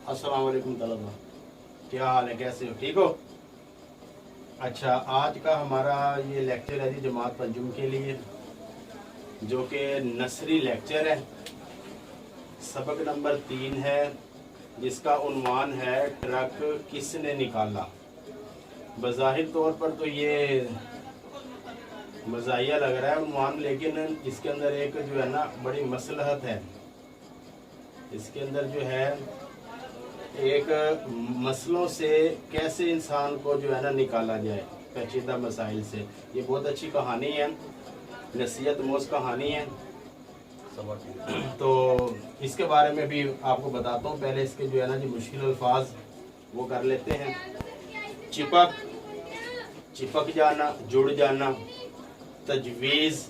अस्सलाम वालेकुम तलबा, क्या हाल है, कैसे हो, ठीक हो? अच्छा, आज का हमारा ये लेक्चर है जी जमात पंजुम के लिए, जो कि नसरी लेक्चर है। सबक नंबर 3 है, जिसका उन्वान है ट्रक किसने निकाला। बज़ाहिर तौर पर तो ये मज़ाहिया लग रहा है उन्वान, लेकिन इसके अंदर एक जो है ना बड़ी मसलहत है। इसके अंदर जो है एक मसलों से कैसे इंसान को जो है ना निकाला जाए पेचीदा मसाइल से। ये बहुत अच्छी कहानी है, नसीहत मोज़ कहानी है। तो इसके बारे में भी आपको बताता हूँ। पहले इसके जो है ना जी मुश्किल अल्फाज वो कर लेते हैं। चिपक, चिपक जाना, जुड़ जाना, तजवीज़,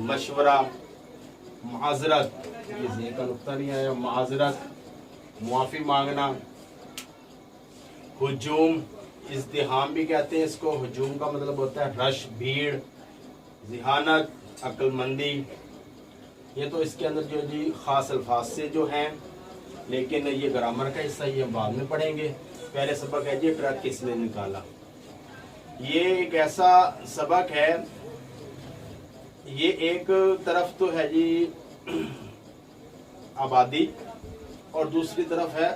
मशवरा, माजरत, ये ज़े का नुक्ता नहीं आया, माजरत, मुआफ़ी मांगना, हुजूम, इज़्तिहाम भी कहते हैं इसको। हुजूम का मतलब होता है रश, भीड़, ज़िहानत, अक्लमंदी। ये तो इसके अंदर जो जी ख़ास अल्फाज से जो हैं, लेकिन ये ग्रामर का हिस्सा ये हम बाद में पढ़ेंगे। पहले सबक है जी ट्रक किसने निकाला। ये एक ऐसा सबक है, ये एक तरफ तो है जी आबादी और दूसरी तरफ है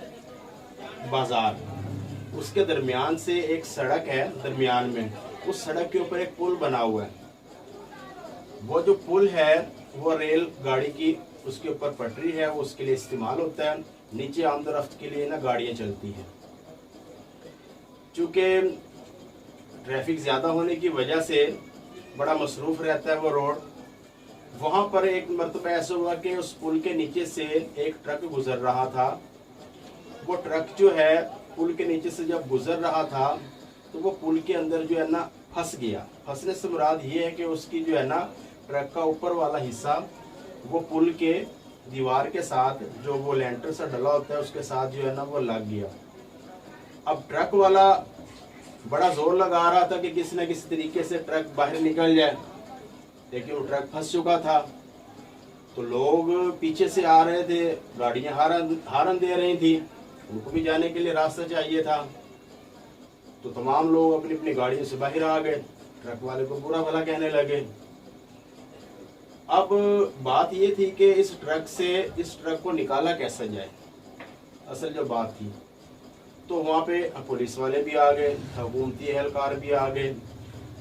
बाजार। उसके दरमियान से एक सड़क है, दरमियान में उस सड़क के ऊपर एक पुल बना हुआ है। वो जो पुल है वो रेल गाड़ी की उसके ऊपर पटरी है, वो उसके लिए इस्तेमाल होता है। नीचे आमदोरफ्त के लिए ना गाड़ियां चलती हैं। चूँकि ट्रैफिक ज़्यादा होने की वजह से बड़ा मसरूफ़ रहता है वो रोड। वहाँ पर एक मरतबा ऐसा हुआ कि उस पुल के नीचे से एक ट्रक गुजर रहा था। वो ट्रक जो है पुल के नीचे से जब गुजर रहा था तो वो पुल के अंदर जो है ना फंस गया। फंसने से मुराद ये है कि उसकी जो है ना ट्रक का ऊपर वाला हिस्सा वो पुल के दीवार के साथ जो वो लेंटर सा डला होता है उसके साथ जो है ना वो लग गया। अब ट्रक वाला बड़ा जोर लगा रहा था कि किसी न किसी तरीके से ट्रक बाहर निकल जाए, लेकिन वो ट्रक फंस चुका था। तो लोग पीछे से आ रहे थे, गाड़ियां हारन दे रही थी, उनको भी जाने के लिए रास्ता चाहिए था। तो तमाम लोग अपनी अपनी गाड़ियों से बाहर आ गए, ट्रक वाले को बुरा भला कहने लगे। अब बात ये थी कि इस ट्रक को निकाला कैसे जाए, असल जो बात थी। तो वहाँ पे पुलिस वाले भी आ गए, हुकूमती एहलकार भी आ गए।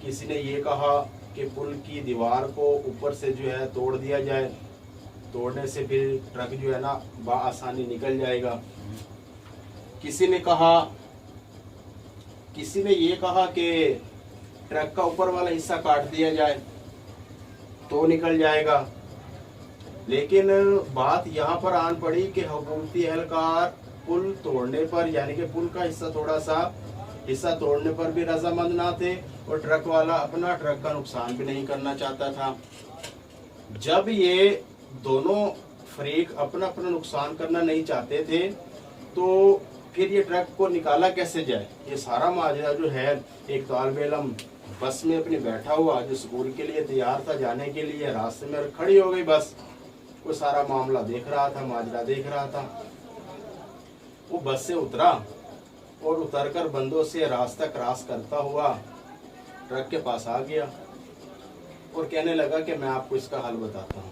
किसी ने ये कहा कि पुल की दीवार को ऊपर से जो है तोड़ दिया जाए, तोड़ने से फिर ट्रक जो है ना बआसानी निकल जाएगा। किसी ने ये कहा कि ट्रक का ऊपर वाला हिस्सा काट दिया जाए तो निकल जाएगा। लेकिन बात यहाँ पर आन पड़ी कि हुकूमती एहलकार पुल तोड़ने पर, यानी कि पुल का थोड़ा सा हिस्सा तोड़ने पर भी रजामंद ना थे, और ट्रक वाला अपना ट्रक का नुकसान भी नहीं करना चाहता था। जब ये दोनों फरीक अपना अपना नुकसान करना नहीं चाहते थे तो फिर ये ट्रक को निकाला कैसे जाए। ये सारा माजरा जो है, एक तालिब इल्म बस में अपने बैठा हुआ जो स्कूल के लिए तैयार था जाने के लिए, रास्ते में खड़ी हो गई बस। वो सारा मामला देख रहा था, माजरा देख रहा था। वो बस से उतरा और उतरकर बंदों से रास्ता क्रॉस करता हुआ ट्रक के पास आ गया और कहने लगा कि मैं आपको इसका हल बताता हूँ।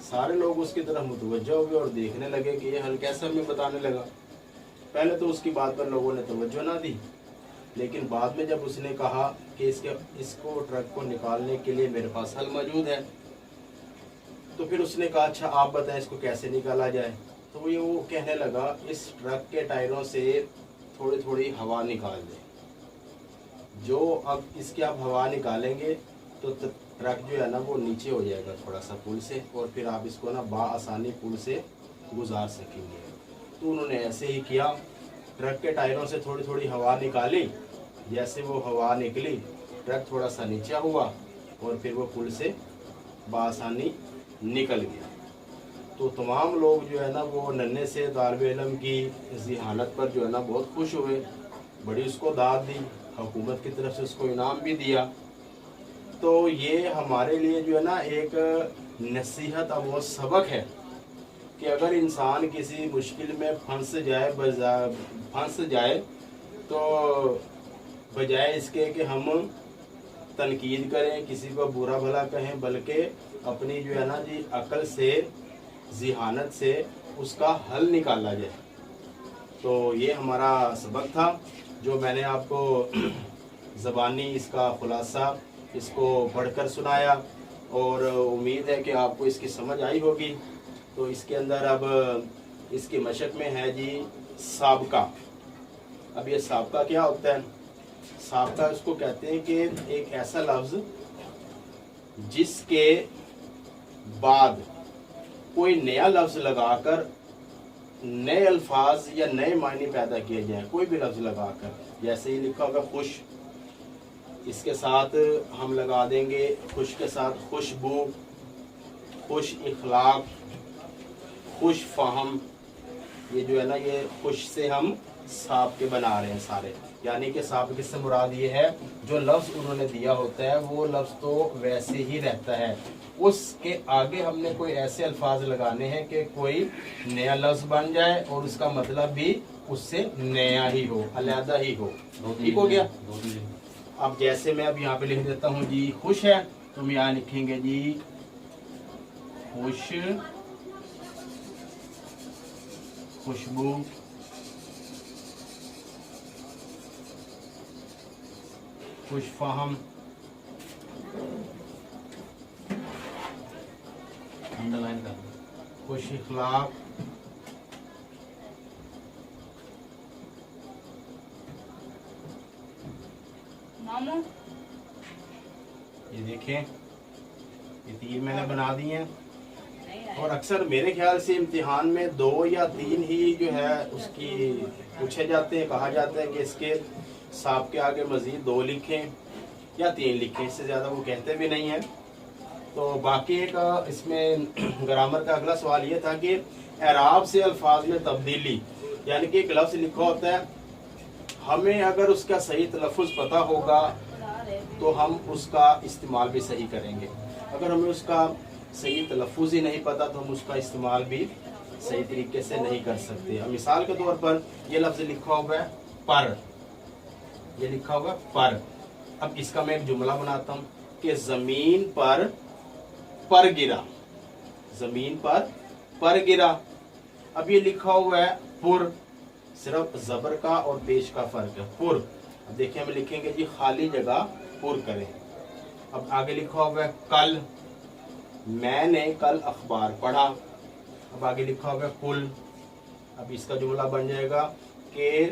सारे लोग उसकी तरफ मुतवज्जो हुए और देखने लगे कि ये हल कैसे हमें बताने लगा। पहले तो उसकी बात पर लोगों ने तवज्जो ना दी, लेकिन बाद में जब उसने कहा कि इसको ट्रक को निकालने के लिए मेरे पास हल मौजूद है, तो फिर उसने कहा अच्छा आप बताएं इसको कैसे निकाला जाए। तो वो कहने लगा इस ट्रक के टायरों से थोड़ी थोड़ी हवा निकाल दें। जो अब इसकी आप हवा निकालेंगे तो ट्रक जो है ना वो नीचे हो जाएगा थोड़ा सा पुल से, और फिर आप इसको ना बआसानी पुल से गुजार सकेंगे। तो उन्होंने ऐसे ही किया, ट्रक के टायरों से थोड़ी थोड़ी हवा निकाली। जैसे वो हवा निकली ट्रक थोड़ा सा नीचा हुआ और फिर वो पुल से बआसानी निकल गया। तो तमाम लोग जो है ना वो नन्हे से तालिब इल्म की ज़िहानत पर जो है ना बहुत खुश हुए, बड़ी उसको दाद दी, हुकूमत की तरफ से उसको इनाम भी दिया। तो ये हमारे लिए जो है ना एक नसीहत अब वो सबक है कि अगर इंसान किसी मुश्किल में फंस जाए तो बजाय इसके कि हम तनकीद करें, किसी को बुरा भला कहें, बल्कि अपनी जो है ना जी अकल से, ज़िहानत से उसका हल निकाला जाए। तो ये हमारा सबक था जो मैंने आपको ज़बानी इसका खुलासा इसको पढ़कर सुनाया, और उम्मीद है कि आपको इसकी समझ आई होगी। तो इसके अंदर अब इसकी मशक में है जी साबका। अब ये साबका क्या होता है? साबका इसको कहते हैं कि एक ऐसा लफ्ज़ जिसके बाद कोई नया लफ्ज़ लगाकर नए अल्फाज या नए मायने पैदा किए जाए। कोई भी लफ्ज़ लगाकर, जैसे ही लिखा होगा खुश, इसके साथ हम लगा देंगे खुश के साथ खुशबू, खुश इखलाक, खुश फहम। ये जो है ना ये खुश से हम साब के बना रहे हैं सारे, यानी कि साब से मुराद ये है जो लफ्ज़ उन्होंने दिया होता है वो लफ्ज़ तो वैसे ही रहता है, उसके आगे हमने कोई ऐसे अल्फाज लगाने हैं कि कोई नया लफ्ज़ बन जाए और उसका मतलब भी उससे नया ही हो, अलग ही हो। ठीक हो गया? अब जैसे मैं अब यहाँ पे लिख देता हूँ जी खुश है, तो हम यहाँ लिखेंगे जी खुश, खुशबू, खुशफहम, अंडरलाइन कर, खुश इखलाक, ये देखें ये 3 मैंने बना दिए हैं। और अक्सर मेरे ख्याल से इम्तिहान में 2 या 3 ही जो है उसकी पूछे जाते हैं, कहा जाता है कि इसके साब के आगे मज़ीद 2 लिखें या 3 लिखें, इससे ज़्यादा वो कहते भी नहीं हैं। तो बाकी एक इसमें ग्रामर का अगला सवाल ये था कि एराब से अल्फाज में तब्दीली, यानी कि एक लफ्ज़ लिखा होता है, हमें अगर उसका सही तलफ़ुज़ पता होगा तो हम उसका इस्तेमाल भी सही करेंगे। अगर हमें उसका सही तलफ़ुज़ ही नहीं पता तो हम उसका इस्तेमाल भी सही तरीके से नहीं कर सकते। अब मिसाल के तौर पर ये लफ्ज़ लिखा हुआ है पर, ये लिखा होगा पर। अब इसका मैं एक जुमला बनाता हूँ कि ज़मीन पर गिरा, ज़मीन पर गिरा। अब ये लिखा हुआ है पुर, सिर्फ ज़बर का और पेश का फ़र्क है, पुर। अब देखिए हम लिखेंगे जी खाली जगह पुर करें। अब आगे लिखा हुआ है कल, मैंने कल अखबार पढ़ा। अब आगे लिखा हुआ है कुल। अब इसका जुमला बन जाएगा कि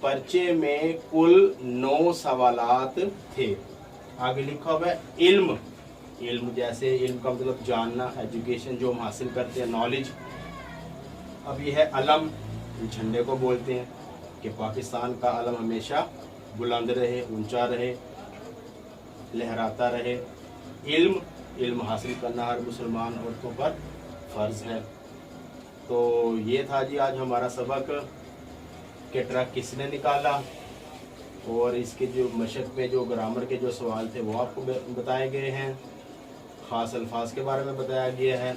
पर्चे में कुल 9 सवालात थे। आगे लिखा हुआ है इल्म, इल्म जैसे इल्म का मतलब जानना, एजुकेशन जो हम हासिल करते हैं, नॉलेज। अब ये है अलम, झंडे को बोलते हैं कि पाकिस्तान का अलम हमेशा बुलंद रहे, ऊंचा रहे, लहराता रहे। इल्म, इल्म हासिल करना हर मुसलमान औरतों पर फ़र्ज़ है। तो ये था जी आज हमारा सबक कि ट्रक किसने निकाला, और इसके जो मशक में जो ग्रामर के जो सवाल थे वो आपको बताए गए हैं, ख़ास अल्फाज के बारे में बताया गया है।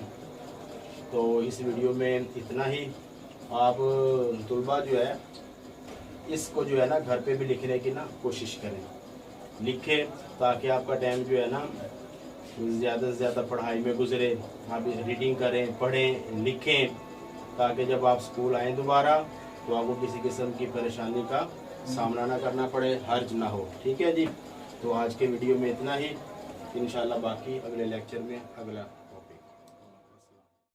तो इस वीडियो में इतना ही। आप तुलबा जो है इसको जो है ना घर पे भी लिखने की ना कोशिश करें, लिखें, ताकि आपका टाइम जो है ना ज़्यादा से ज़्यादा पढ़ाई में गुजरे। आप रीडिंग करें, पढ़ें, लिखें, ताकि जब आप स्कूल आएँ दोबारा तो आपको किसी किस्म की परेशानी का सामना ना करना पड़े, हर्ज ना हो। ठीक है जी, तो आज के वीडियो में इतना ही। इंशाल्लाह बाकी अगले लेक्चर में अगला